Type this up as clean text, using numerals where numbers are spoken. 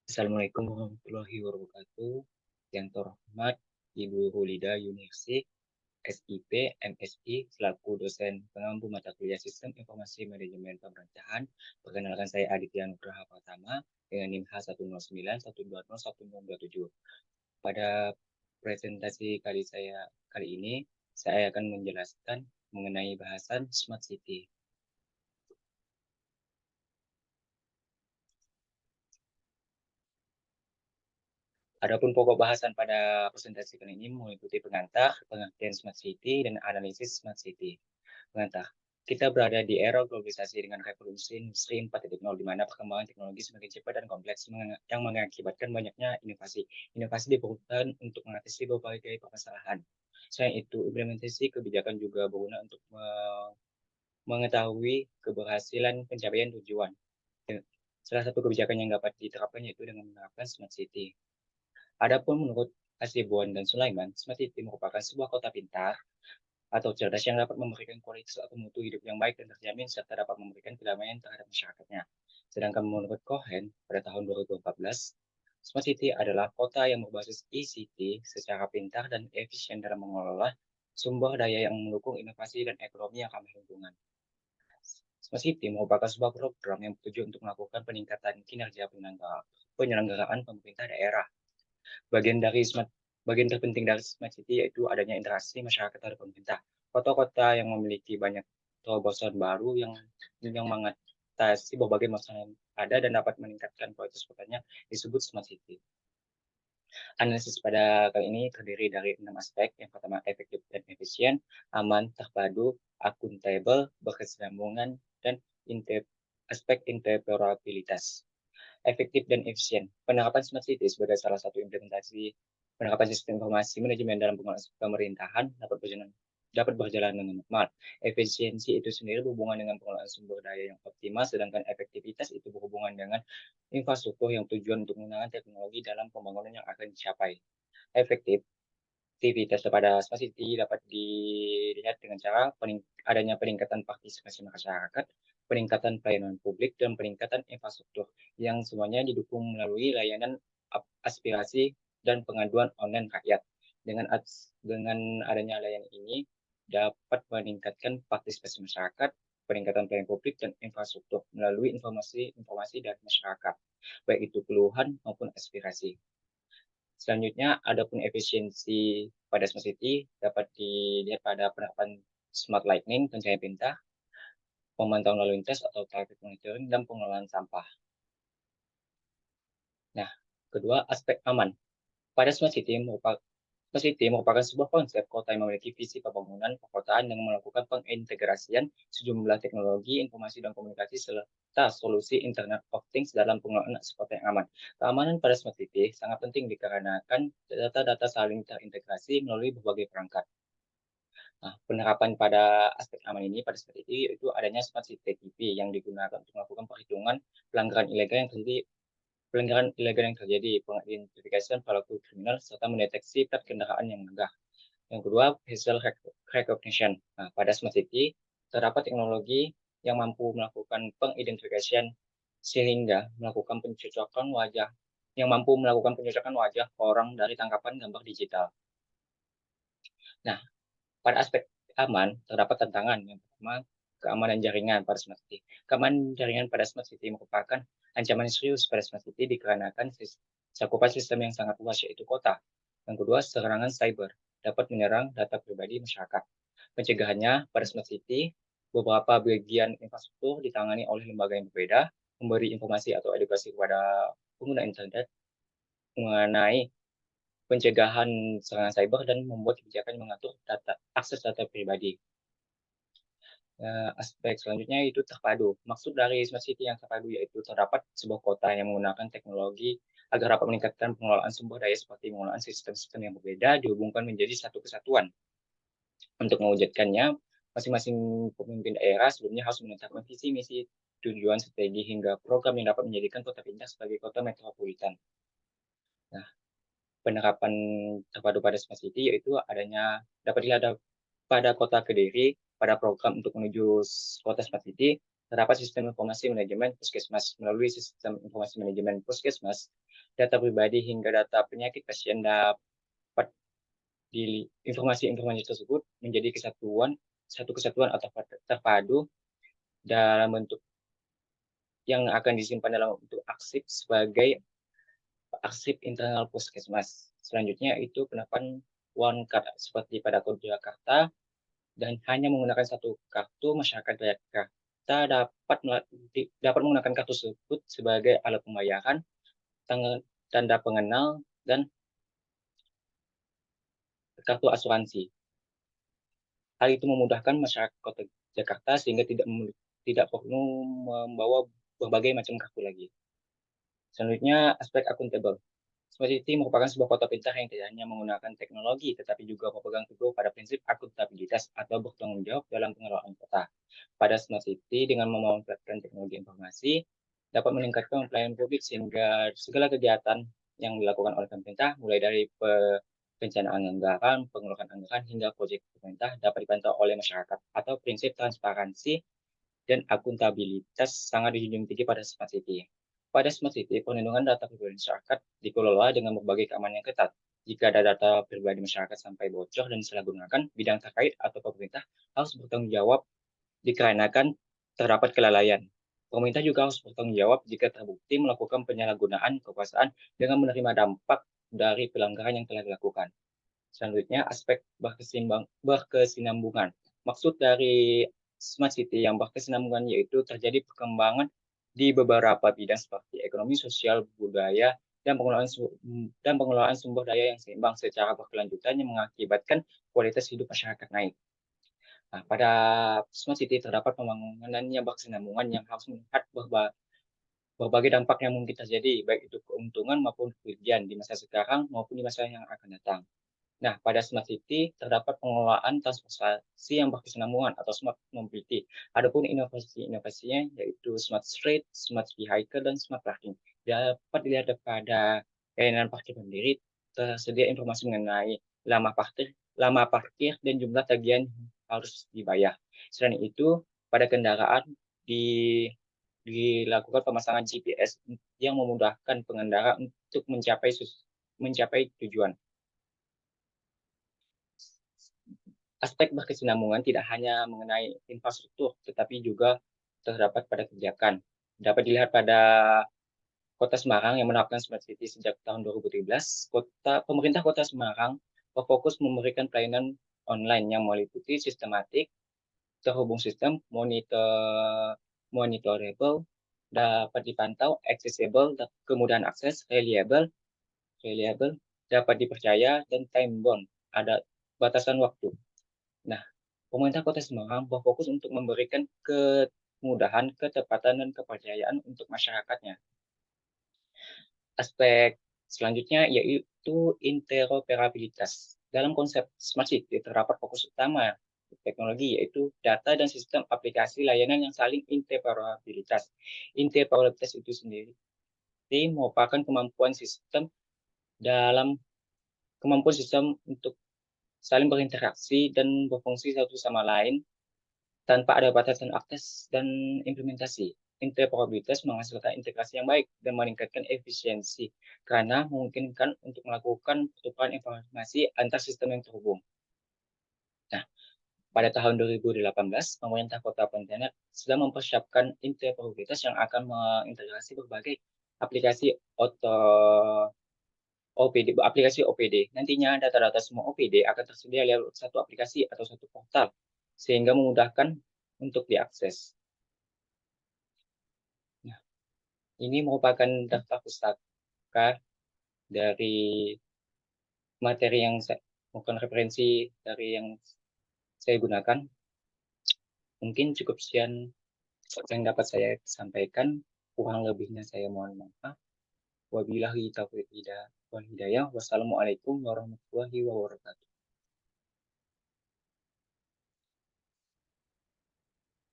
Assalamualaikum warahmatullahi wabarakatuh. Yang terhormat Ibu Hulida Yuniarsi, SIP, MSI, selaku dosen pengampu mata kuliah Sistem Informasi Manajemen Pemerintahan. Perkenalkan saya Aditya Nugraha Pratama dengan NIM H109120127. Pada presentasi kali ini, saya akan menjelaskan mengenai bahasan Smart City. Adapun pokok bahasan pada presentasi kali ini mengikuti pengantar, pengertian Smart City, dan analisis Smart City. Pengantar, kita berada di era globalisasi dengan revolusi industri 4.0, di mana perkembangan teknologi semakin cepat dan kompleks yang mengakibatkan banyaknya inovasi. Inovasi diperlukan untuk mengatasi berbagai permasalahan. Selain itu, implementasi kebijakan juga berguna untuk mengetahui keberhasilan pencapaian tujuan. Salah satu kebijakan yang dapat diterapkan yaitu dengan menerapkan Smart City. Adapun menurut Hasibuan dan Sulaiman, Smart City merupakan sebuah kota pintar atau cerdas yang dapat memberikan kualitas atau mutu hidup yang baik dan terjamin serta dapat memberikan kedamaian terhadap masyarakatnya. Sedangkan menurut Cohen pada tahun 2014, Smart City adalah kota yang berbasis ICT secara pintar dan efisien dalam mengelola sumber daya yang mendukung inovasi dan ekonomi yang ramah lingkungan. Smart City merupakan sebuah program yang bertujuan untuk melakukan peningkatan kinerja penyelenggaraan pemerintah daerah. Bagian terpenting dari Smart City yaitu adanya interaksi masyarakat terhadap pemerintah. Kota-kota yang memiliki banyak terobosan baru yang mengatasi berbagai masalah yang ada dan dapat meningkatkan kualitas kotanya disebut Smart City. Analisis pada kali ini terdiri dari 6 aspek. Yang pertama, efektif dan efisien, aman, terpadu, akuntabel, berkesinambungan, dan aspek interoperabilitas. Efektif dan efisien. Penerapan Smart City sebagai salah satu implementasi penerapan sistem informasi manajemen dalam pemerintahan dapat berjalan dengan normal. Efisiensi itu sendiri berhubungan dengan pengelolaan sumber daya yang optimal, sedangkan efektivitas itu berhubungan dengan infrastruktur yang tujuan untuk menggunakan teknologi dalam pembangunan yang akan dicapai. Efektivitas pada Smart City dapat dilihat dengan cara adanya peningkatan partisipasi masyarakat, peningkatan pelayanan publik, dan peningkatan infrastruktur yang semuanya didukung melalui layanan aspirasi dan pengaduan online rakyat. Dengan adanya layanan ini dapat meningkatkan partisipasi masyarakat, peningkatan pelayanan publik, dan infrastruktur melalui informasi dari masyarakat, baik itu keluhan maupun aspirasi. Selanjutnya, adapun efisiensi pada Smart City dapat dilihat pada penerapan Smart Lighting, pencahayaan pintar, pemantauan lalu lintas atau traffic monitoring, dan pengelolaan sampah. Nah, kedua, aspek aman. Pada Smart City merupakan sebuah konsep kota yang memiliki visi pembangunan perkotaan yang melakukan pengintegrasian sejumlah teknologi, informasi, dan komunikasi serta solusi Internet of Things dalam pengelolaan kota yang aman. Keamanan pada Smart City sangat penting dikarenakan data-data saling terintegrasi melalui berbagai perangkat. Nah, penerapan pada aspek aman ini pada Smart City itu adanya Smart City TTP yang digunakan untuk melakukan perhitungan pelanggaran ilegal yang terjadi, pengidentifikasian pelaku kriminal, serta mendeteksi plat kendaraan yang melanggar. Yang kedua, facial recognition. Nah, pada Smart City, terdapat teknologi yang mampu melakukan pengidentifikasian sehingga mampu melakukan pencocokan wajah orang dari tangkapan gambar digital. Nah, pada aspek aman, terdapat tantangan. Yang pertama, keamanan jaringan pada Smart City. Keamanan jaringan pada Smart City merupakan ancaman serius pada Smart City dikarenakan cakupan sistem yang sangat luas yaitu kota. Yang kedua, serangan cyber dapat menyerang data pribadi masyarakat. Pencegahannya pada Smart City, beberapa bagian infrastruktur ditangani oleh lembaga yang berbeda, memberi informasi atau edukasi kepada pengguna internet mengenai pencegahan serangan cyber dan membuat kebijakan yang mengatur akses data pribadi. Aspek selanjutnya itu terpadu. Maksud dari Smart City yang terpadu yaitu terdapat sebuah kota yang menggunakan teknologi agar dapat meningkatkan pengelolaan sumber daya seperti pengelolaan sistem-sistem yang berbeda dihubungkan menjadi satu kesatuan. Untuk mewujudkannya, masing-masing pemimpin daerah sebelumnya harus menetapkan visi misi, tujuan, strategi, hingga program yang dapat menjadikan kota pintar sebagai kota metropolitan. Nah, penerapan terpadu pada Smart City yaitu dapat dilihat pada kota Kediri pada program untuk menuju kota Smart City terdapat sistem informasi manajemen puskesmas. Melalui sistem informasi manajemen puskesmas, data pribadi hingga data penyakit pasien dapat informasi-informasi tersebut menjadi satu kesatuan atau terpadu dalam bentuk yang akan disimpan dalam bentuk arsip sebagai arsip internal puskesmas. Selanjutnya itu penerapan one card seperti pada Kode Jakarta, dan hanya menggunakan satu kartu, masyarakat Jakarta dapat menggunakan kartu tersebut sebagai alat pembayaran, tanda pengenal, dan kartu asuransi. Hal itu memudahkan masyarakat Kota Jakarta sehingga tidak perlu membawa berbagai macam kartu lagi. Selanjutnya, aspek akuntabel. Smart City merupakan sebuah kota pintar yang tidak hanya menggunakan teknologi, tetapi juga memegang teguh pada prinsip akuntabilitas atau bertanggung jawab dalam pengelolaan kota. Pada Smart City, dengan memanfaatkan teknologi informasi, dapat meningkatkan pelayanan publik sehingga segala kegiatan yang dilakukan oleh pemerintah, mulai dari perencanaan anggaran, pengelolaan anggaran, hingga proyek pemerintah dapat dipantau oleh masyarakat, atau prinsip transparansi dan akuntabilitas sangat dijunjung tinggi pada Smart City. Pada Smart City, perlindungan data pribadi masyarakat dikelola dengan berbagai keamanan yang ketat. Jika ada data pribadi masyarakat sampai bocor dan disalahgunakan, bidang terkait atau pemerintah harus bertanggung jawab dikarenakan terdapat kelalaian. Pemerintah juga harus bertanggung jawab jika terbukti melakukan penyalahgunaan kekuasaan dengan menerima dampak dari pelanggaran yang telah dilakukan. Selanjutnya, aspek berkesinambungan. Maksud dari Smart City yang berkesinambungan yaitu terjadi perkembangan di beberapa bidang seperti ekonomi, sosial, budaya, dan pengelolaan sumber daya yang seimbang secara berkelanjutan yang mengakibatkan kualitas hidup masyarakat naik. Nah, pada Smart City terdapat pembangunan yang berkesinambungan yang harus melihat berbagai dampak yang mungkin terjadi, baik itu keuntungan maupun kerugian di masa sekarang maupun di masa yang akan datang. Nah, pada Smart City terdapat pengelolaan transportasi yang berkesinambungan atau smart mobility. Adapun inovasi-inovasinya yaitu smart street, smart vehicle, dan smart parking. Dapat dilihat pada layanan parkir mandiri, tersedia informasi mengenai lama parkir dan jumlah tagihan harus dibayar. Selain itu, pada kendaraan dilakukan pemasangan GPS yang memudahkan pengendara untuk mencapai tujuan. Aspek berkesinambungan tidak hanya mengenai infrastruktur, tetapi juga terdapat pada kebijakan. Dapat dilihat pada Kota Semarang yang menerapkan Smart City sejak tahun 2013, pemerintah Kota Semarang berfokus memberikan pelayanan online yang meliputi sistematik, terhubung sistem, monitorable, dapat dipantau, accessible, kemudahan akses, reliable, dapat dipercaya, dan time bound, ada batasan waktu. Nah, pemerintah Kota Semarang berfokus untuk memberikan kemudahan, ketepatan, dan kepercayaan untuk masyarakatnya. Aspek selanjutnya yaitu interoperabilitas. Dalam konsep Smart City terdapat fokus utama teknologi yaitu data dan sistem aplikasi layanan yang saling interoperabilitas. Interoperabilitas itu sendiri merupakan kemampuan sistem untuk saling berinteraksi dan berfungsi satu sama lain tanpa ada batasan akses dan implementasi. Interoperabilitas menghasilkan integrasi yang baik dan meningkatkan efisiensi karena memungkinkan untuk melakukan pertukaran informasi antar sistem yang terhubung. Nah, pada tahun 2018, pemerintah Kota Pontianak sedang mempersiapkan interoperabilitas yang akan mengintegrasi berbagai aplikasi aplikasi OPD. Nantinya data-data semua OPD akan tersedia lewat satu aplikasi atau satu portal, sehingga memudahkan untuk diakses. Nah, ini merupakan daftar pustaka dari materi yang bukan referensi dari yang saya gunakan. Mungkin cukup sekian yang dapat saya sampaikan. Kurang lebihnya saya mohon maaf. Wabillahi taufiq wal hidayah. Wassalamualaikum warahmatullahi wabarakatuh.